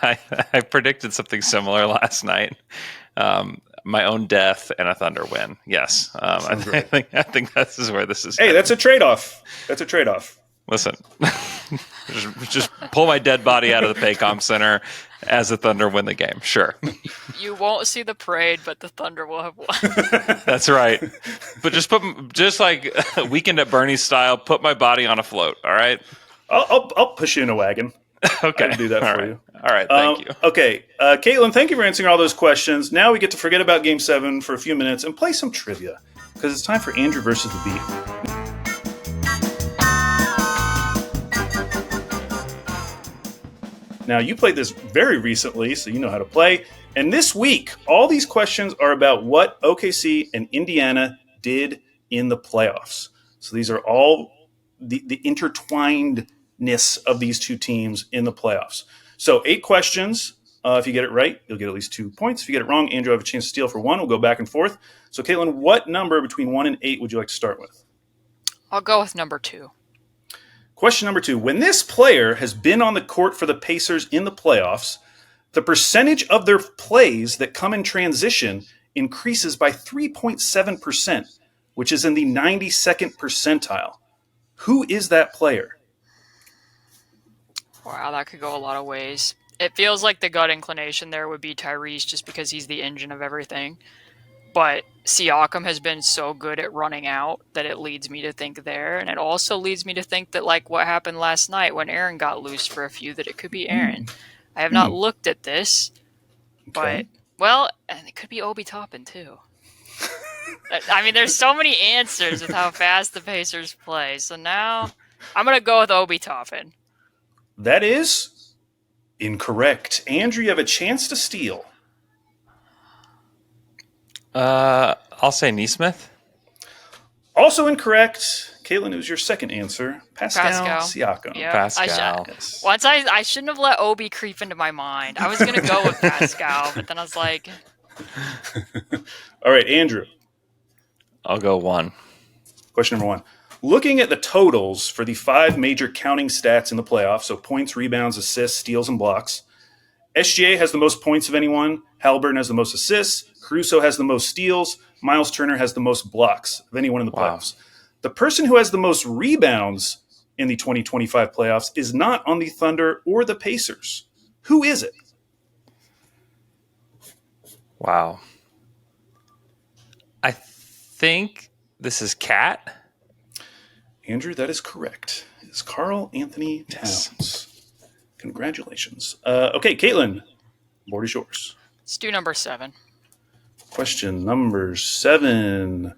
I predicted something similar last night. My own death and a Thunder win. Yes, I think this is where this is. Hey, headed. That's a trade-off. Listen, just pull my dead body out of the Paycom Center as the Thunder win the game. Sure. You won't see the parade, but the Thunder will have won. That's right. But just like Weekend at Bernie's style, put my body on a float. All right. I'll push you in a wagon. Okay. I can do that for you. All right. Thank you. Okay. Caitlin, thank you for answering all those questions. Now we get to forget about Game 7 for a few minutes and play some trivia because it's time for Andrew versus the Beat. Now, you played this very recently, so you know how to play. And this week, all these questions are about what OKC and Indiana did in the playoffs. So these are all the intertwinedness of these two teams in the playoffs. So 8 questions. If you get it right, you'll get at least 2 points. If you get it wrong, Andrew will have a chance to steal for 1. We'll go back and forth. So, Caitlin, what number between 1 and 8 would you like to start with? I'll go with number 2. Question number 2. When this player has been on the court for the Pacers in the playoffs, the percentage of their plays that come in transition increases by 3.7%, which is in the 92nd percentile. Who is that player? Wow, that could go a lot of ways. It feels like the gut inclination there would be Tyrese just because he's the engine of everything. But Siakam has been so good at running out that it leads me to think there. And it also leads me to think that, like what happened last night when Aaron got loose for a few, that it could be Aaron. I have not looked at this, but, well, and it could be Obi Toppin too. I mean, there's so many answers with how fast the Pacers play. So now I'm going to go with Obi Toppin. That is incorrect. Andrew, you have a chance to steal. I'll say Neesmith. Also incorrect. Caitlin, it was your second answer. Pascal. Siakam. Yep. Pascal. I shouldn't have let Obi creep into my mind. I was going to go with Pascal, but then I was like... All right, Andrew. I'll go 1. Question number 1. Looking at the totals for the 5 major counting stats in the playoffs, so points, rebounds, assists, steals, and blocks, SGA has the most points of anyone. Haliburton has the most assists. Caruso has the most steals. Miles Turner has the most blocks of anyone in the playoffs. Wow. The person who has the most rebounds in the 2025 playoffs is not on the Thunder or the Pacers. Who is it? Wow. I think this is Cat. Andrew, that is correct. It's Karl Anthony Towns. Yes. Congratulations. Okay, Caitlin, board is yours. Let's do number 7. Question number 7.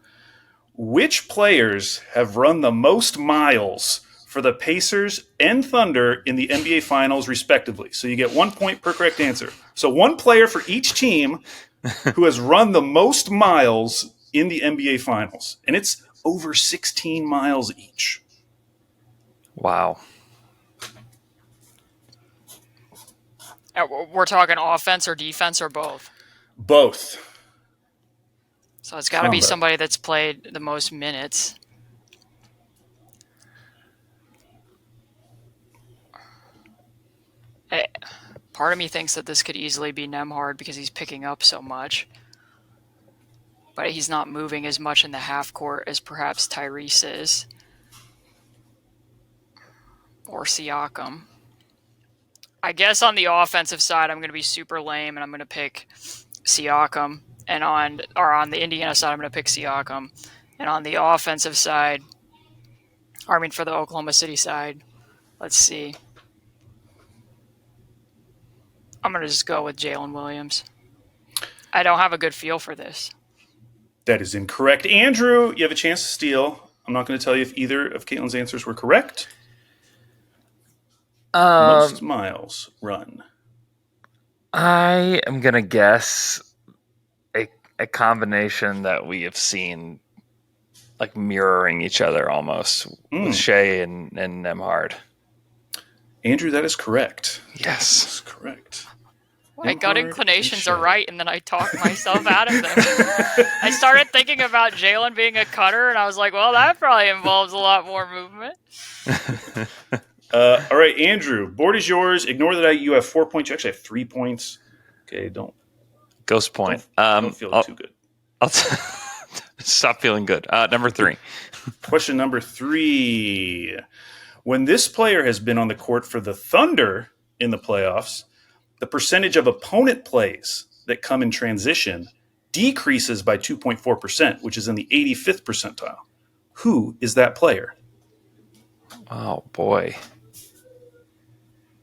Which players have run the most miles for the Pacers and Thunder in the NBA Finals, respectively? So you get 1 point per correct answer. So one player for each team who has run the most miles in the NBA Finals. And it's over 16 miles each. Wow. We're talking offense or defense or both? Both. So it's got to be somebody that's played the most minutes. Part of me thinks that this could easily be Nembhard because he's picking up so much. But he's not moving as much in the half court as perhaps Tyrese is. Or Siakam. I guess on the offensive side, I'm going to be super lame, and I'm going to pick Siakam. And on the Indiana side, I'm going to pick Siakam. And on the offensive side, for the Oklahoma City side, let's see. I'm going to just go with Jalen Williams. I don't have a good feel for this. That is incorrect. Andrew, you have a chance to steal. I'm not going to tell you if either of Caitlin's answers were correct. Most miles run. I am going to guess a combination that we have seen like mirroring each other almost with Shea and Nembhard. Andrew, that is correct. Yes. That is correct. My gut inclinations are right, and then I talked myself out of them. I started thinking about Jalen being a cutter, and I was like, well, that probably involves a lot more movement. All right, Andrew, board is yours. Ignore that you have 4 points. You actually have 3 points. Okay, don't. Ghost point. Don't feel too good. I'll stop feeling good. Number 3. Question number 3. When this player has been on the court for the Thunder in the playoffs, the percentage of opponent plays that come in transition decreases by 2.4%, which is in the 85th percentile. Who is that player? Oh, boy.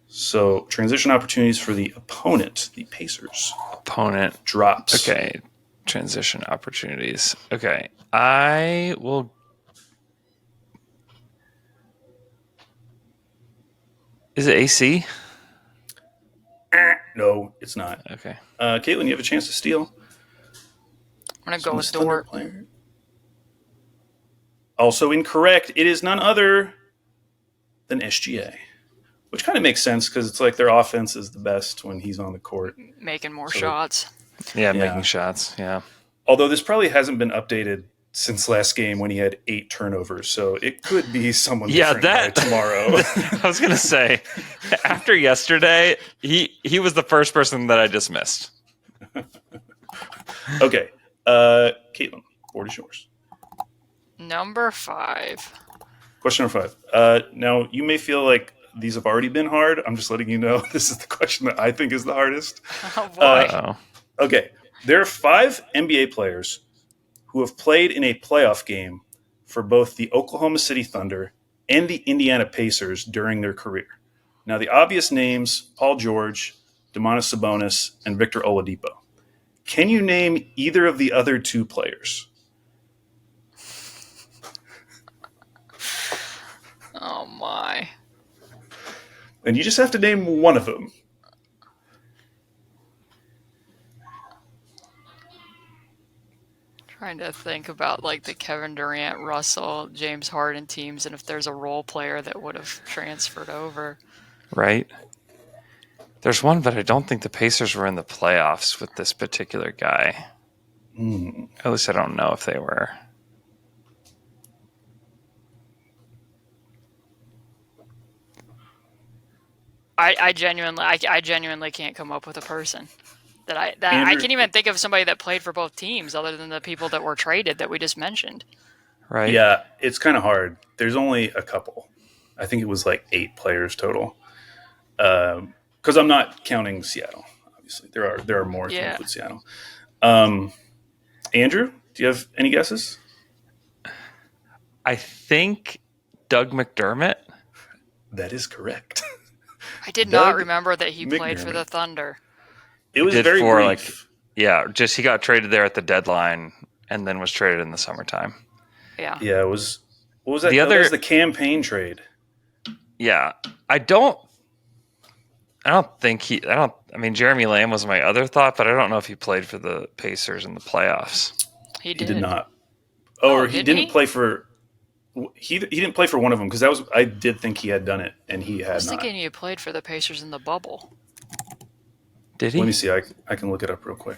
So transition opportunities for the opponent, the Pacers. Opponent. Drops. Okay. Transition opportunities. Okay. I will... Is it AC? No, it's not. Okay. Caitlin, you have a chance to steal. I'm going to go with Dort. Also incorrect. It is none other than SGA, which kind of makes sense because it's like their offense is the best when he's on the court. Making more shots. Yeah, making shots. Yeah. Although this probably hasn't been updated since last game when he had 8 turnovers, so it could be someone different by tomorrow. I was going to say, after yesterday, he was the first person that I dismissed. Okay. Caitlin, board is yours. Number 5. Question number 5. Now, you may feel like these have already been hard. I'm just letting you know this is the question that I think is the hardest. Oh, boy. Okay. There are 5 NBA players who have played in a playoff game for both the Oklahoma City Thunder and the Indiana Pacers during their career. Now, the obvious names, Paul George, Domantas Sabonis, and Victor Oladipo. Can you name either of the other 2 players? Oh, my. And you just have to name one of them. Trying to think about like the Kevin Durant, Russell, James Harden teams, and if there's a role player that would have transferred over. Right. There's one, but I don't think the Pacers were in the playoffs with this particular guy. At least I don't know if they were. I genuinely can't come up with a person that I can't even think of somebody that played for both teams other than the people that were traded that we just mentioned. Right. Yeah, it's kind of hard. There's only a couple. I think it was like 8 players total. Because I'm not counting Seattle. Obviously, there are more teams with Seattle. Andrew, do you have any guesses? I think Doug McDermott. That is correct. I did not remember that he played for the Thunder. It was very brief. Just he got traded there at the deadline and then was traded in the summertime. Yeah. Yeah, it was. What was that? That was the campaign trade. Yeah, I mean, Jeremy Lamb was my other thought, but I don't know if he played for the Pacers in the playoffs. He did. He did not. Or he didn't play for. He didn't play for one of them because I did think he had done it and he had not. I was thinking he played for the Pacers in the bubble. Did he? Let me see. I can look it up real quick.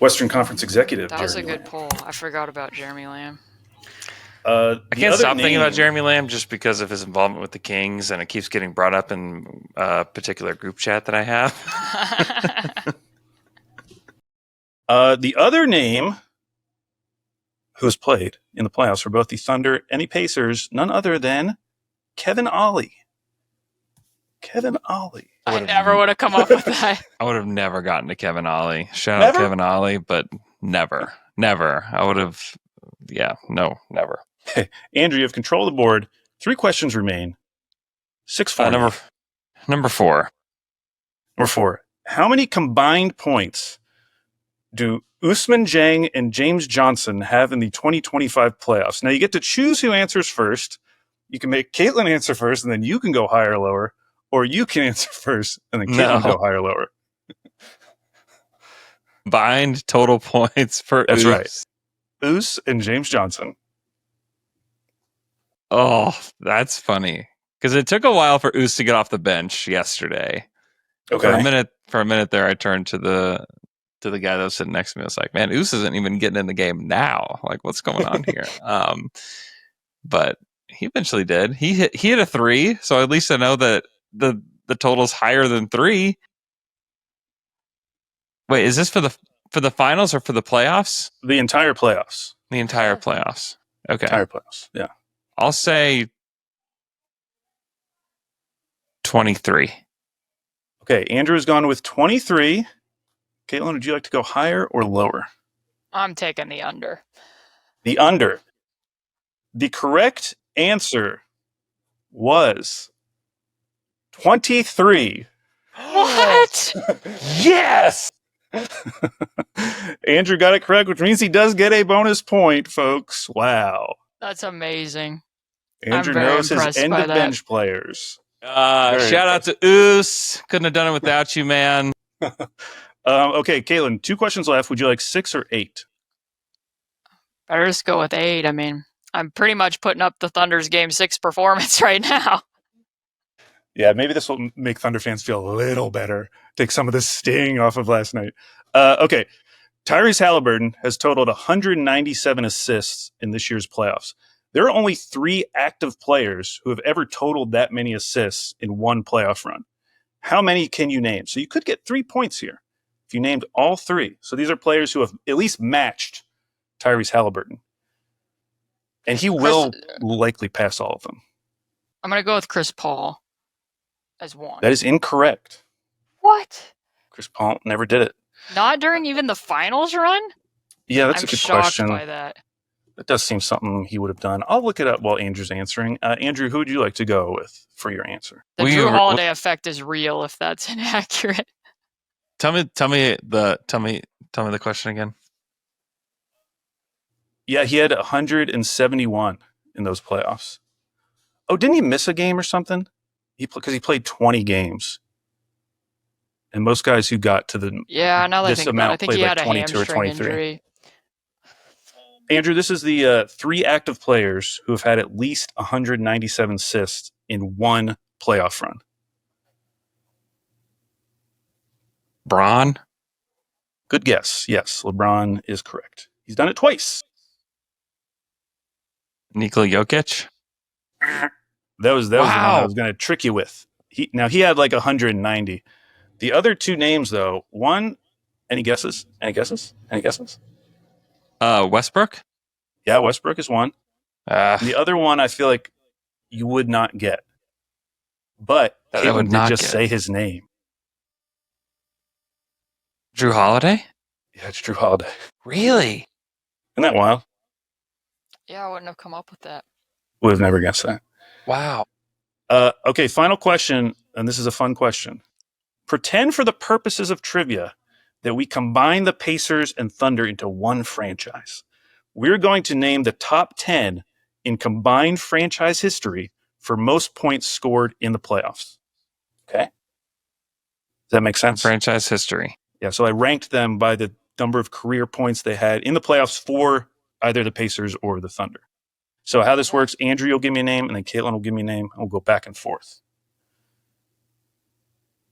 Western Conference Executive. That was a good poll. I forgot about Jeremy Lamb. I can't stop thinking about Jeremy Lamb just because of his involvement with the Kings, and it keeps getting brought up in a particular group chat that I have. The other name who has played in the playoffs for both the Thunder and the Pacers, none other than Kevin Ollie. Kevin Ollie. I never would have come up with that. I would have never gotten to Kevin Ollie. Shout out Kevin Ollie, but never. I would have, never. Andrew, you have control of the board. 3 questions remain. 6 for Number 4. Number 4. How many combined points do Usman Jang and James Johnson have in the 2025 playoffs? Now, you get to choose who answers first. You can make Caitlin answer first, and then you can go higher or lower. Or you can answer first, and then Caitlin go higher or lower. Combined total points for That's right. Us and James Johnson. Oh, that's funny. Because it took a while for Us to get off the bench yesterday. Okay. For a minute there, I turned to the guy that was sitting next to me. I was like, man, Us isn't even getting in the game now. Like, what's going on here? But he eventually did. He hit a 3, so at least I know that the total's higher than 3. Wait, is this for the finals or for the playoffs? The entire playoffs. The entire playoffs. Okay. Entire playoffs. Yeah. I'll say 23. Okay, Andrew's gone with 23. Caitlin, would you like to go higher or lower? I'm taking the under. The under. The correct answer was 23. What? Yes! Andrew got it correct, which means he does get a bonus point, folks. Wow. That's amazing. Andrew knows his end of bench players. Shout out to Us. Couldn't have done it without you, man. Okay, Caitlin, 2 questions left. Would you like 6 or 8? Better just go with 8. I mean, I'm pretty much putting up the Thunder's Game 6 performance right now. Yeah, maybe this will make Thunder fans feel a little better. Take some of the sting off of last night. Okay, Tyrese Haliburton has totaled 197 assists in this year's playoffs. There are only 3 active players who have ever totaled that many assists in one playoff run. How many can you name? So you could get 3 points here if you named all 3. So these are players who have at least matched Tyrese Haliburton. And he will likely pass all of them. I'm going to go with Chris Paul as 1. That is incorrect. What? Chris Paul never did it. Not during even the finals run? Yeah, that's I'm a good shocked question. by that. That does seem something he would have done. I'll look it up while Andrew's answering. Andrew, who would you like to go with for your answer? The Drew Holiday effect is real if that's inaccurate. Tell me the question again. Yeah, he had 171 in those playoffs. Oh, didn't he miss a game or something? Because he played 20 games. And most guys who got to now that I think about it, I think he had a 22 or hamstring 23. injury. Andrew, this is the 3 active players who have had at least 197 assists in one playoff run. Bron? Good guess. Yes, LeBron is correct. He's done it twice. Nikola Jokic? That was the one I was going to trick you with. He had like 190. The other 2 names, though, one, any guesses? Westbrook? Yeah, Westbrook is one. The other one, I feel like you would not get. But Caitlin did just say his name. Drew Holiday? Yeah, it's Drew Holiday. Really? Isn't that wild? Yeah, I wouldn't have come up with that. Would have never guessed that. Wow. Okay, final question, and this is a fun question. Pretend for the purposes of trivia that we combine the Pacers and Thunder into one franchise. We're going to name the top 10 in combined franchise history for most points scored in the playoffs. Okay? Does that make sense? Franchise history. Yeah, so I ranked them by the number of career points they had in the playoffs for either the Pacers or the Thunder. So how this works, Andrew will give me a name, and then Caitlin will give me a name, and we'll go back and forth.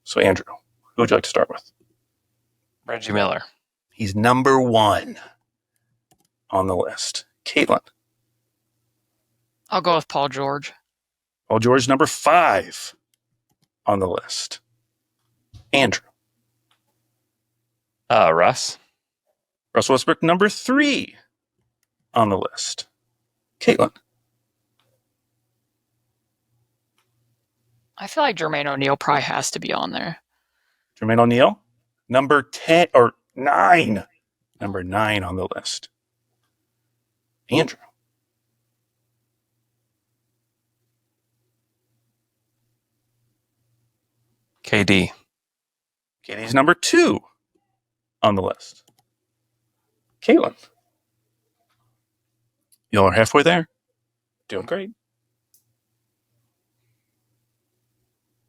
So Andrew, who would you like to start with? Reggie Miller. He's number 1 on the list. Caitlin. I'll go with Paul George. Paul George, number 5 on the list. Andrew. Russ. Russell Westbrook, number 3 on the list. Caitlin. I feel like Jermaine O'Neal probably has to be on there. Jermaine O'Neal, number 10 or 9. Number 9 on the list. Andrew. KD. KD's number 2 on the list. Caitlin. Y'all are halfway there. Doing great.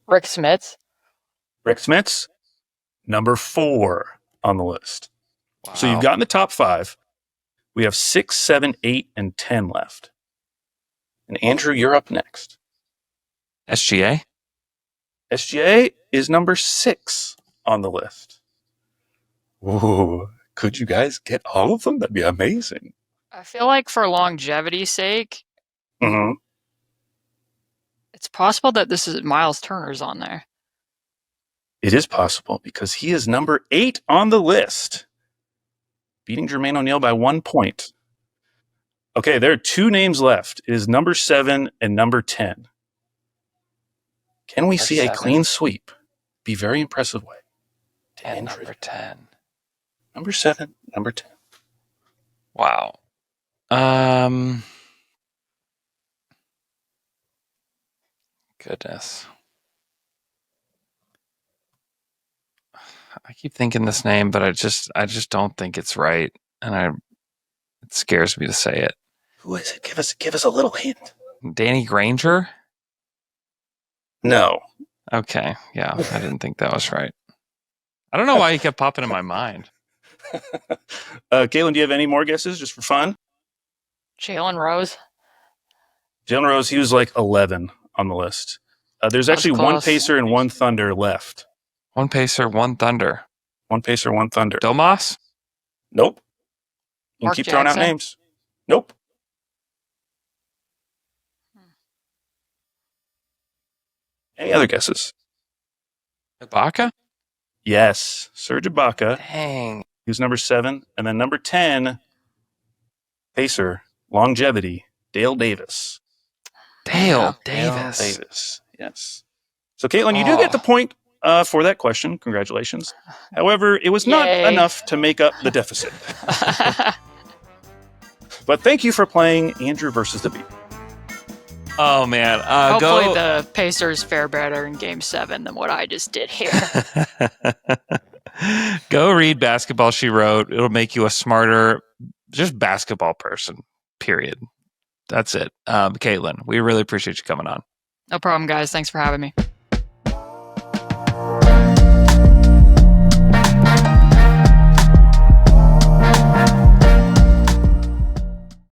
Rick Smits. Rick Smits, number 4 on the list. Wow. So you've gotten the top 5. We have 6, 7, 8, and 10 left. And Andrew, you're up next. SGA? SGA is number 6 on the list. Ooh, could you guys get all of them? That'd be amazing. I feel like for longevity's sake, it's possible that this is Miles Turner's on there. It is possible because he is number 8 on the list, beating Jermaine O'Neal by 1 point. Okay, there are 2 names left. It is number 7 and number 10. Can we see a clean sweep? Be very impressive way. 10, number 10. Number 7, number 10. Wow. Goodness. I keep thinking this name, but I just don't think it's right, and it scares me to say it. Who is it? Give us a little hint. Danny Granger? No. Okay, yeah, I didn't think that was right. I don't know why he kept popping in my mind. Caitlin, do you have any more guesses just for fun? Jalen Rose. Jalen Rose, he was like 11 on the list. There's actually 1 Pacer and 1 Thunder left. 1 Pacer, 1 Thunder. 1 Pacer, 1 Thunder. Domas? Nope. You can Mark keep throwing out Jackson? names. Nope. Any other guesses? Ibaka? Yes. Serge Ibaka. Dang. He was number 7. And then number 10, Pacer, longevity, Dale Davis. Dale Davis. Davis, yes. So, Caitlin, you do get the point for that question. Congratulations. However, it was not Yay. enough to make up the deficit. But thank you for playing Andrew versus the Beat. Oh, man. Hopefully the Pacers fare better in Game 7 than what I just did here. Go read Basketball She Wrote. It'll make you a smarter, just basketball person, period. That's it. Caitlin, we really appreciate you coming on. No problem, guys. Thanks for having me.